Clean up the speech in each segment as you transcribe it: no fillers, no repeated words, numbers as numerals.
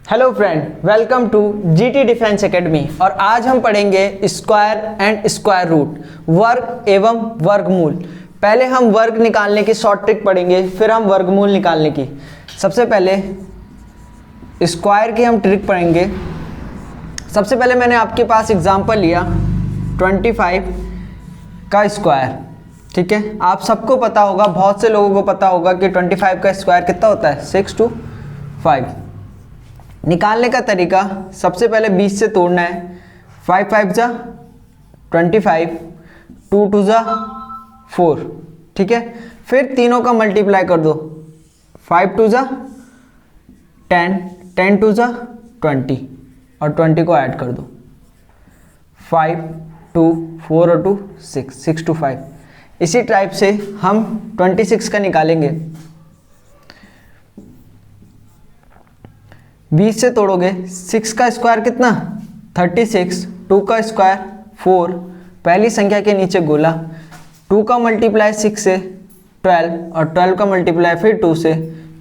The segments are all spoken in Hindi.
Hello friend, welcome to GT defence academy. और आज हम पढ़ेंगे स्क्वायर एंड स्क्वायर रूट, वर्ग एवं वर्गमूल। पहले हम वर्ग निकालने की शॉर्ट ट्रिक पढ़ेंगे, फिर हम वर्गमूल निकालने की। सबसे पहले स्क्वायर की हम ट्रिक पढ़ेंगे। सबसे पहले मैंने आपके पास एग्जांपल लिया 25 का स्क्वायर। ठीक है, आप सबको पता होगा, बहुत से लोगों को पता होगा कि 25 का स्क्वायर कितना होता है, 6 to 5। निकालने का तरीका, सबसे पहले 20 से तोड़ना है। 5 5 जा 25, 2 2 जा 4। ठीक है, फिर तीनों का मल्टीप्लाई कर दो। 5 2 जा 10, 10 2 जा 20 और 20 को ऐड कर दो। 5 2 4 और 2 6, 6 to 5। इसी टाइप से हम 26 का निकालेंगे। 20 से तोड़ोगे, 6 का स्क्वायर कितना 36, 2 का स्क्वायर 4, पहली संख्या के नीचे गोला, 2 का मल्टीप्लाई 6 से 12 और 12 का मल्टीप्लाई फिर 2 से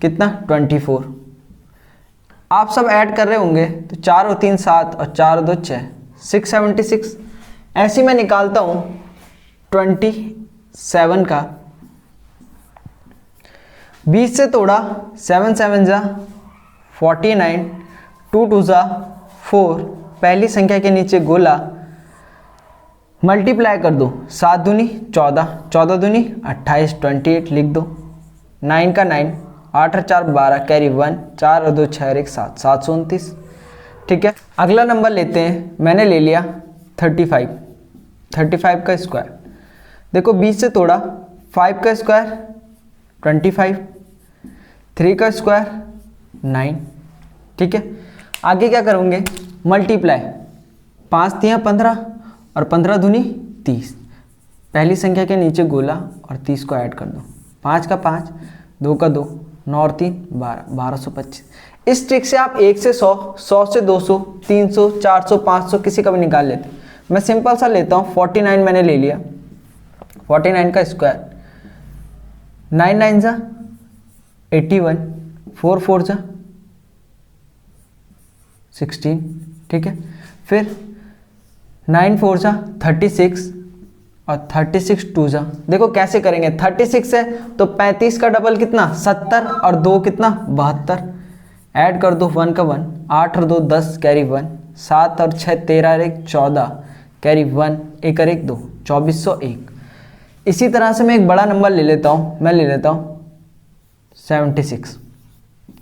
कितना 24। आप सब ऐड कर रहे होंगे तो 4 और 3 7 और 4 और 2 6, 676। ऐसे मैं निकालता हूँ 27 का। 20 से तोड़ा, 7 7 जा 49, 2 2 जा 4, पहली संख्या के नीचे गोला, मल्टीप्लाई कर दो। 7 दूनी 14, 14 दूनी 28, 28 लिख दो। 9 का 9, 8 और 4 12, कैरी 1, 4 और 2 6 और 1 7, 729। ठीक है, अगला नंबर लेते हैं। मैंने ले लिया 35, 35 का स्क्वायर। देखो 20 से तोड़ा, 5 का स्क्वायर 25, 3 का स्क्वायर 9। ठीक है, आगे क्या करोगे, मल्टीप्लाई। 5 3 15 और 15 दूनी 30, पहली संख्या के नीचे गोला और 30 को ऐड कर दो। 5 का 5, 2 का 2, 9 और 3 12, 1225। इस ट्रिक से आप 1 से 100, 100 से 200, 300, 400, 500 किसी का भी निकाल लेते। मैं सिंपल सा लेता हूँ, 49 मैंने ले लिया। 49 का स्क्वायर, 9 9 जा 81, 4 4 जा 16। ठीक है, फिर 9 4 जा 36 और 36 2 जा। देखो कैसे करेंगे, 36 है तो 35 का डबल कितना 70 और 2 कितना 72, ऐड कर दो। 1 का 1, 8 और 2 10, कैरी 1, 7 और 6 13 और 1 14, कैरी 1, 1 और 1 2, 2401। इसी तरह से मैं एक बड़ा नंबर ले लेता हूँ, मैं ले लेता हूँ 76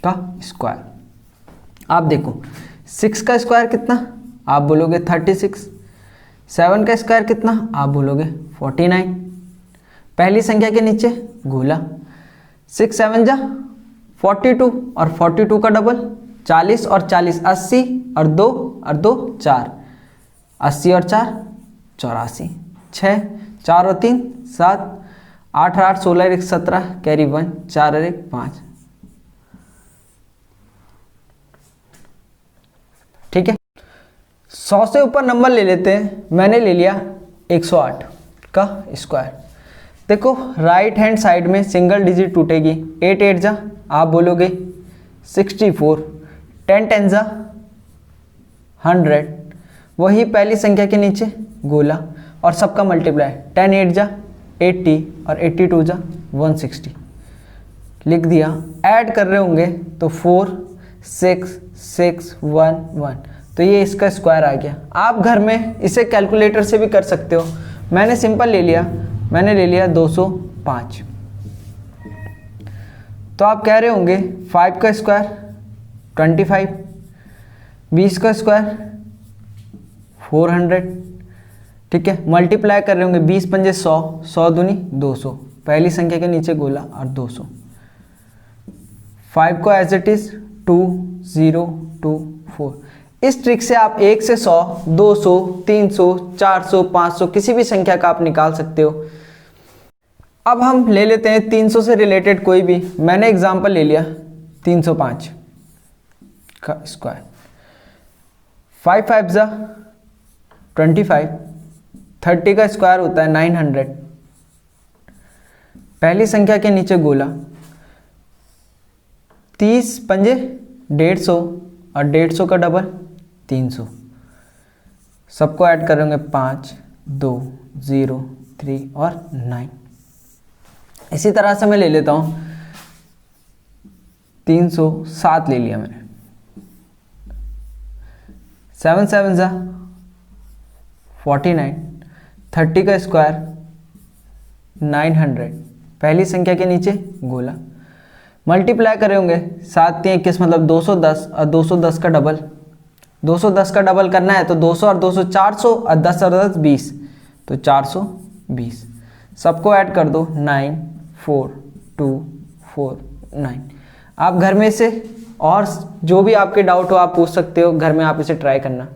का स्क्वायर। आप देखो 6 का स्क्वायर कितना, आप बोलोगे 36। 7 का स्क्वायर कितना, आप बोलोगे 49, पहली संख्या के नीचे गोला। 6 7 जा 42 और 42 का डबल 40 और 40 80 और 2 और 2 4, 80 और 4 84, 6 4 और 3 7, 8 और 8 16 और 1 17, कैरी 1, 4 और 1 5। ठीक है, 100 से ऊपर नंबर ले लेते हैं। मैंने ले लिया 108 का स्क्वायर। देखो राइट हैंड साइड में सिंगल डिजिट टूटेगी। 8 8 जा, आप बोलोगे 64, 10 10 जा 100, वही पहली संख्या के नीचे गोला और सबका मल्टीप्लाई। 10 8 जा 80 और 82 जा 160 लिख दिया। ऐड कर रहे होंगे तो 4 6 6 1 1, तो ये इसका स्क्वायर आ गया। आप घर में इसे कैलकुलेटर से भी कर सकते हो। मैंने सिंपल ले लिया, मैंने ले लिया 205। तो आप कह रहे होंगे 5 का स्क्वायर 25, 20 का स्क्वायर 400। ठीक है, मल्टीप्लाई कर रहे होंगे, 20 पंजे 100, 100 दूनी 200, पहली संख्या के नीचे गोला और 200। 5 को एज इट इज 2 0 2 4। इस ट्रिक से आप 1 से 100, 200, 300, 400, 500 किसी भी संख्या का आप निकाल सकते हो। अब हम ले लेते हैं 300 से रिलेटेड कोई भी। मैंने एग्जांपल ले लिया 305 का स्क्वायर। 5 5 जा 25, 30 का स्क्वायर होता है 900, पहली संख्या के नीचे गोला, 30 पंजे 150, और 150 का डबल 300, सबको ऐड करेंगे 5, 2, 0, 3 और 9। इसी तरह से मैं ले लेता हूँ 307 ले लिया मैंने, 7 7 जा 49, 30 का स्क्वायर 900, पहली संख्या के नीचे गोला, मल्टीप्लाई करेंगे 7 3 21 मतलब 210 और 210 का डबल, 210 का डबल करना है तो 200 और 200 400 और 10 और 10 20, तो 420, सबको ऐड कर दो 9 4 2 4 9। आप घर में से और जो भी आपके डाउट हो आप पूछ सकते हो, घर में आप इसे ट्राई करना।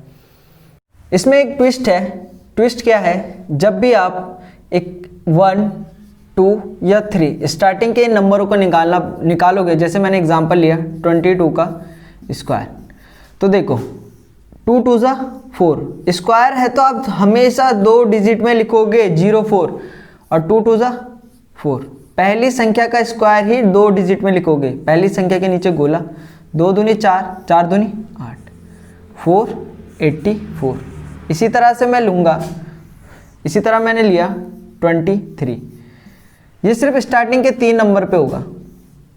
इसमें एक ट्विस्ट है, ट्विस्ट क्या है, जब भी आप एक 1 2 या 3 स्टार्टिंग के नंबरों को निकालोगे, जैसे मैंने एग्जांपल लिया 22 का स्क्वायर, तो देखो 2 2 जा 4, स्क्वायर है तो आप हमेशा 2 डिजिट में लिखोगे 0 4, और 2 2 जा 4, पहली संख्या का स्क्वायर ही 2 डिजिट में लिखोगे, पहली संख्या के नीचे गोला, 2 दूनी 4, 4 दूनी 8, 484। इसी तरह से मैं लूँगा, इसी तरह मैंने लिया 23, ये सिर्फ स्टार्टिंग के 3 नंबर पे होगा,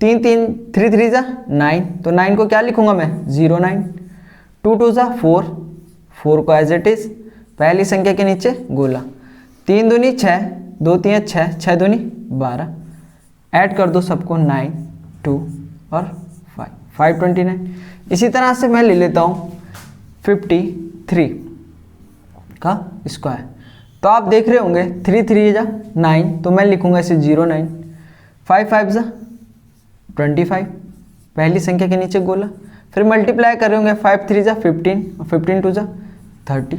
3 3 3 3 जा 9, तो 9 को क्या लिखूंगा मैं 09, 2 2 जा 4, 4 को एज इट इज पहली संख्या के नीचे गोला, 3 दूनी 6, 2 3 6, 6 दूनी 12, ऐड कर दो सबको 9 2 और 5 529। इसी तरह से मैं ले लेता हूँ 53 का स्क्वायर, तो आप देख रहे होंगे 3 3 जा 9, तो मैं लिखूंगा इसे 09, 5 5 जा 25, पहली संख्या के नीचे गोला, फिर मल्टीप्लाई करेंगे 5 3 जा 15 और 15 2 जा 30,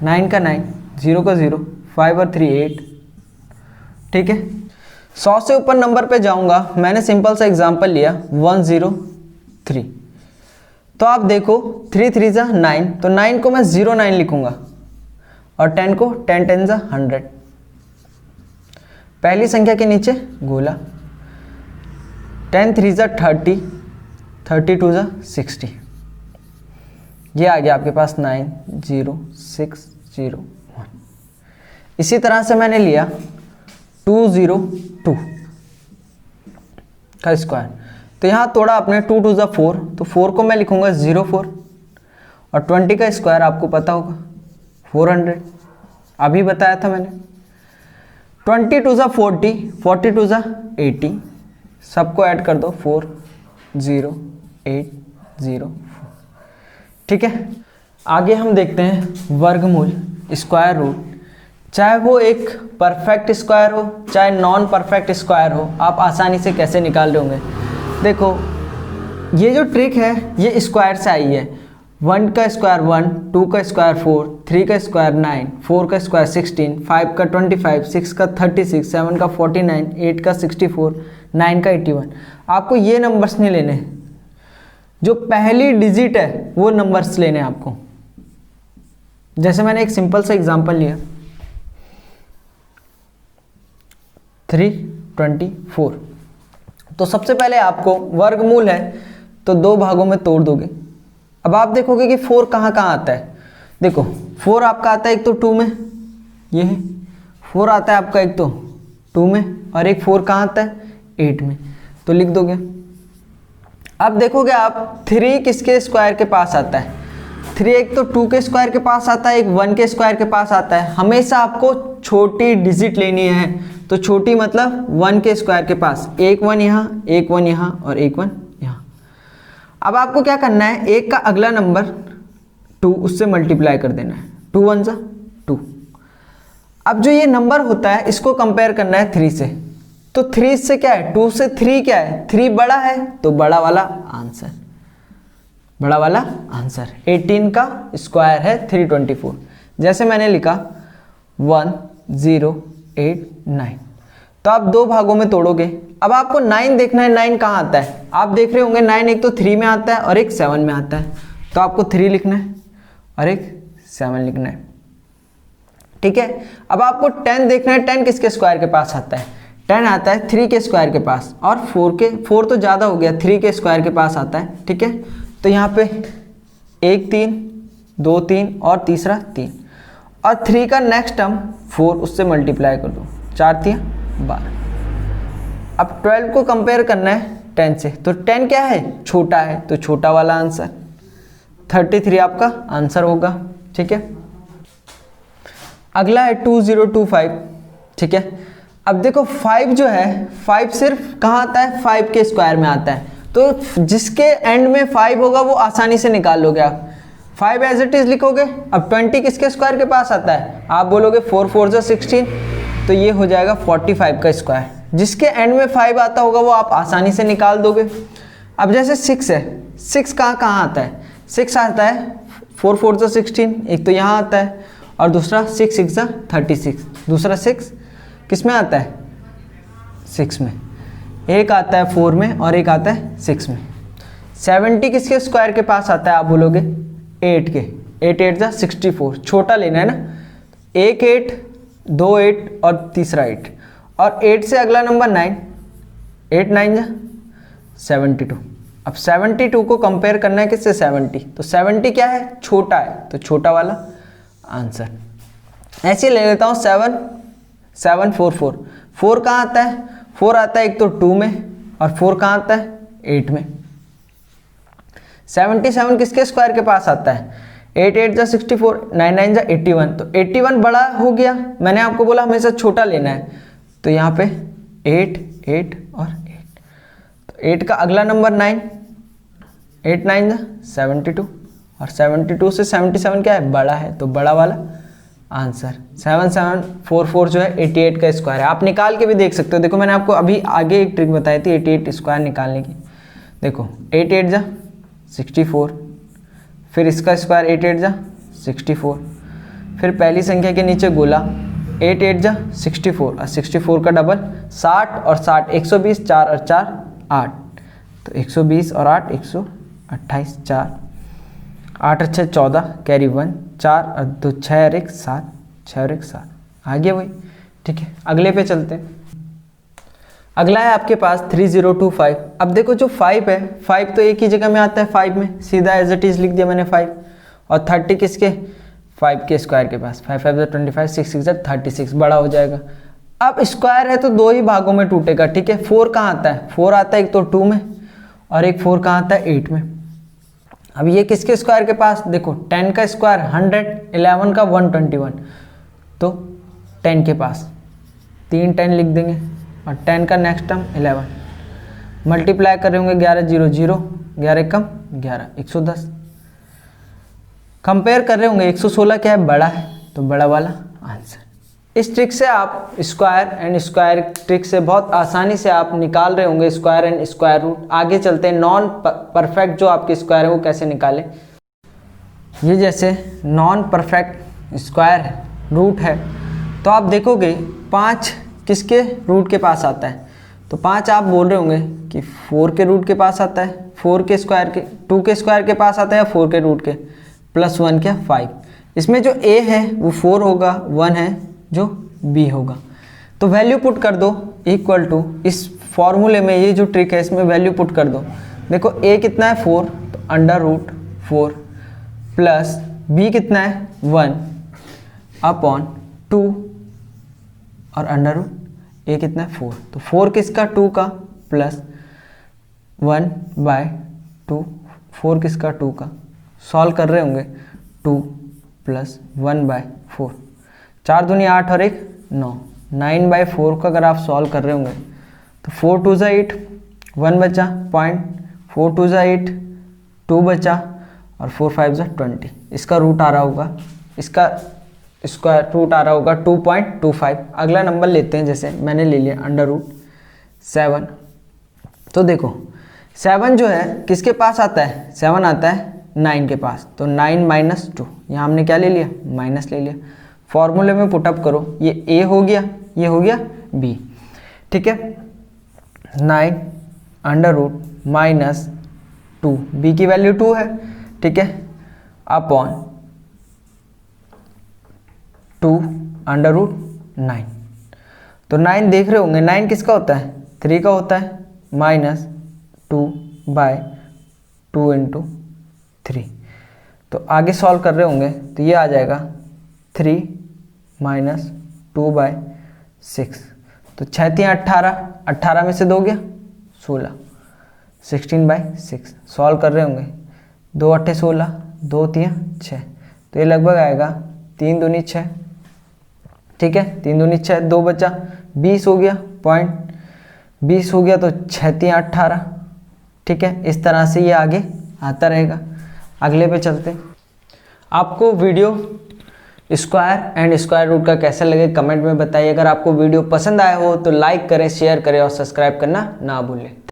9 का 9, 0 का 0, 5 और 3 8। ठीक है, 100 से ऊपर नंबर पे जाऊंगा, मैंने सिंपल सा एग्जांपल लिया 103, तो आप देखो 3 3 जा 9, तो 9 को मैं 09 लिखूंगा और 10 को 10 10 जा 100, पहली संख्या के नीचे गोला, 10 3 जा 30, 32 जा 60, ये आ गया आपके पास 9 0 6 0 1। इसी तरह से मैंने लिया 202 का स्क्वायर, तो यहाँ तोड़ा अपने 2 2 जा 4, तो 4 को मैं लिखूंगा 04, और 20 का स्क्वायर आपको पता होगा 400, अभी बताया था मैंने, 20 2 जा 40, 40 2 जा 80, सबको ऐड कर दो 4 0 8 0 4। ठीक है, आगे हम देखते हैं वर्गमूल, स्क्वायर रूट, चाहे वो एक परफेक्ट स्क्वायर हो चाहे नॉन परफेक्ट स्क्वायर हो, आप आसानी से कैसे निकाल रहे होंगे। देखो ये जो ट्रिक है ये स्क्वायर से आई है, 1 का स्क्वायर 1, 2 का स्क्वायर 4, 3 का स्क्वायर 9, 4 का स्क्वायर 16, 5 का 25, 6 का 36, 7 का 49, 8 का 64, 9 का 81। आपको ये नंबर्स नहीं लेने, जो पहली डिजिट है वो नंबर्स लेने हैं आपको। जैसे मैंने एक सिंपल सा एग्जांपल लिया 324, तो सबसे पहले आपको वर्गमूल है तो 2 भागों में तोड़ दोगे। अब आप देखोगे कि 4 कहाँ कहाँ आता है, देखो 4 आपका आता है एक तो 2 में, ये है 4 आता है आपका एक तो 2 में, और एक 4 कहाँ आता है 8 में, तो लिख दोगे। अब देखोगे आप 3 किसके स्क्वायर के पास आता है, 3 एक तो 2 के स्क्वायर के पास आता है, एक 1 के स्क्वायर के पास आता है। हमेशा आपको छोटी डिजिट लेनी है, तो छोटी मतलब 1 के स्क्वायर के पास, एक 1 यहाँ, एक 1 यहाँ और एक 1 यहाँ। अब आपको क्या करना है, एक का अगला नंबर 2 उससे मल्टीप्लाई कर देना है, 2 1 जा 2। अब जो ये नंबर होता है इसको कंपेयर करना है 3 से, तो 3 से क्या है, 2 से 3 क्या है, 3 बड़ा है तो बड़ा वाला आंसर, बड़ा वाला आंसर 18 का स्क्वायर है 324। जैसे मैंने लिखा 1089, तो आप 2 भागों में तोड़ोगे। अब आपको 9 देखना है, 9 कहाँ आता है, आप देख रहे होंगे 9 एक तो 3 में आता है और एक 7 में आता है, तो आपको 3 लिखना है और एक 7 लिखना है। ठीक है, अब आपको 10 देखना है, 10 किसके स्क्वायर के पास आता है, 10 आता है 3 के स्क्वायर के पास, और 4 तो ज़्यादा हो गया, 3 के स्क्वायर के पास आता है। ठीक है, तो यहाँ पे 1 3 2 3 और तीसरा 3 और 3 का नेक्स्ट टर्म 4, उससे मल्टीप्लाई कर दो, 4 3 12। अब 12 को कंपेयर करना है 10 से, तो 10 क्या है, छोटा है, तो छोटा वाला आंसर 33 आपका आंसर होगा। ठीक है, अगला है 2025। ठीक है, अब देखो 5 जो है, 5 सिर्फ कहाँ आता है, 5 के स्क्वायर में आता है, तो जिसके एंड में 5 होगा वो आसानी से निकाल लोगे आप, 5 एज इट इज लिखोगे। अब 20 किसके स्क्वायर के पास आता है, आप बोलोगे 4 4 जा 16, तो ये हो जाएगा 45 का स्क्वायर। जिसके एंड में 5 आता होगा वो आप आसानी से निकाल दोगे। अब जैसे 6 है, 6 कहाँ आता है, 6 आता है 4 4 जा 16, एक तो यहाँ आता है और दूसरा 6 6 जा 36, दूसरा 6 किस में आता है, 6 में, एक आता है 4 में और एक आता है 6 में। 70 किसके स्क्वायर के पास आता है, आप बोलोगे 8 के, 8 8 जा 64, छोटा लेना है ना, एक 8 2 8 और तीसरा 8, और 8 से अगला नंबर 9, 8 9 जा 72। अब 72 को कंपेयर करना है किससे, 70, तो 70 क्या है, छोटा है, तो छोटा वाला आंसर। ऐसे ले लेता हूँ 7 7 4 4, 4 कहाँ आता है, 4 आता है एक तो 2 में और 4 कहाँ आता है, 8 में। 77 किसके स्क्वायर के पास आता है, 8 8 जा 64, 9 9 जा 81, तो 81 बड़ा हो गया, मैंने आपको बोला हमेशा छोटा लेना है, तो यहाँ पे 8 8 और 8, तो 8 का अगला नंबर 9, 8 9 जा 72, और 72 से 77 क्या है, बड़ा है, तो बड़ा वाला आंसर। 7744 जो है 88 का स्क्वायर है। आप निकाल के भी देख सकते हो, देखो मैंने आपको अभी आगे एक ट्रिक बताई थी 88 स्क्वायर निकालने की। देखो 8 8 जा 64, फिर इसका स्क्वायर 8 8 जा 64, फिर पहली संख्या के नीचे गोला 8 8 जा 64 और 64 का डबल 60 और 60 120, 4 और 4 8, तो 120 और 8 128, 4 8 और 6 14, कैरी 1, 4 और 2 6 और 1 7, 6 और 1 7, आ गया वही। ठीक है, अगले पे चलते हैं। अगला है आपके पास 3025। अब देखो जो 5 है, 5 तो एक ही जगह में आता है, 5 में सीधा एज इट इज लिख दिया मैंने 5, और 30 किसके, 5 के स्क्वायर के पास, 5 5 25, 6 6 36, बड़ा हो जाएगा। अब स्क्वायर है तो दो ही भागों में टूटेगा। ठीक है, 4 कहाँ आता है, 4 आता है एक तो 2 में और एक 4 कहाँ आता है 8 में। अब ये किसके स्क्वायर के पास, देखो 10 का स्क्वायर 100, 11 का 121, तो 10 के पास 3 10 लिख देंगे और 10 का नेक्स्ट टर्म 11, मल्टीप्लाई कर रहे होंगे 11 0 0, 11 कम 11 110, कंपेयर कर रहे होंगे 116 क्या है, बड़ा है, तो बड़ा वाला आंसर। इस ट्रिक से आप स्क्वायर एंड स्क्वायर ट्रिक से बहुत आसानी से आप निकाल रहे होंगे स्क्वायर एंड स्क्वायर रूट। आगे चलते हैं नॉन परफेक्ट जो आपके स्क्वायर है वो कैसे निकालें। ये जैसे नॉन परफेक्ट स्क्वायर रूट है तो आप देखोगे 5 किसके रूट के पास आता है, तो 5 आप बोल रहे होंगे कि 4 के रूट के पास आता है, 4 के स्क्वायर के 2 के स्क्वायर के पास आता है, या 4 के रूट के प्लस 1 क्या 5। इसमें जो a है वो 4 होगा, 1 है जो b होगा, तो वैल्यू पुट कर दो इक्वल टू, इस फॉर्मूले में ये जो ट्रिक है इसमें वैल्यू पुट कर दो। देखो a कितना है 4, तो अंडर रूट 4 प्लस b कितना है 1 अपॉन 2 और अंडर रूट a कितना है 4, तो 4 किसका 2 का प्लस 1/2, 4 किसका 2 का, सॉल्व कर रहे होंगे 2 प्लस 1/4, 4 दूनी 8 और 1 9, 9/4 का अगर आप सॉल्व कर रहे होंगे तो 4 2 जा 8, 1 बचा पॉइंट, 4 2 जा 8, 2 बचा और 4 5 जा 20। इसका रूट आ रहा होगा, इसका स्क्वायर रूट आ रहा होगा 2.25। अगला नंबर लेते हैं, जैसे मैंने ले लिया अंडर रूट 7। तो देखो 7 जो है किसके पास आता है, 7 आता है 9 के पास, तो 9 माइनस 2, यहाँ हमने क्या ले लिया माइनस ले लिया। फॉर्मूले में पुटअप करो, ये a हो गया, ये हो गया b। ठीक है, 9 अंडर रूट माइनस 2, b की वैल्यू 2 है, ठीक है, अपॉन 2 अंडर रूट 9। तो 9 देख रहे होंगे 9 किसका होता है 3 का होता है, माइनस 2/2 इंटू 3। तो आगे सॉल्व कर रहे होंगे तो ये आ जाएगा 3 माइनस 2/6। तो 6×3 = 18, 18 में से 2 गया 16, 16/6 सॉल्व कर रहे होंगे। 2 × 8 = 16, 2 × 3 = 6, तो ये लगभग आएगा 3 दूनी 6। ठीक है, 3 दूनी 6, 2 बचा 20 हो गया, पॉइंट 20 हो गया, तो 6×3 = 18। ठीक है, इस तरह से ये आगे आता रहेगा। अगले पे चलते हैं। आपको video square and square root का कैसा लगे कमेंट में बताइए। अगर आपको वीडियो पसंद आया हो तो लाइक करें, शेयर करें और सब्सक्राइब करना ना भूलें।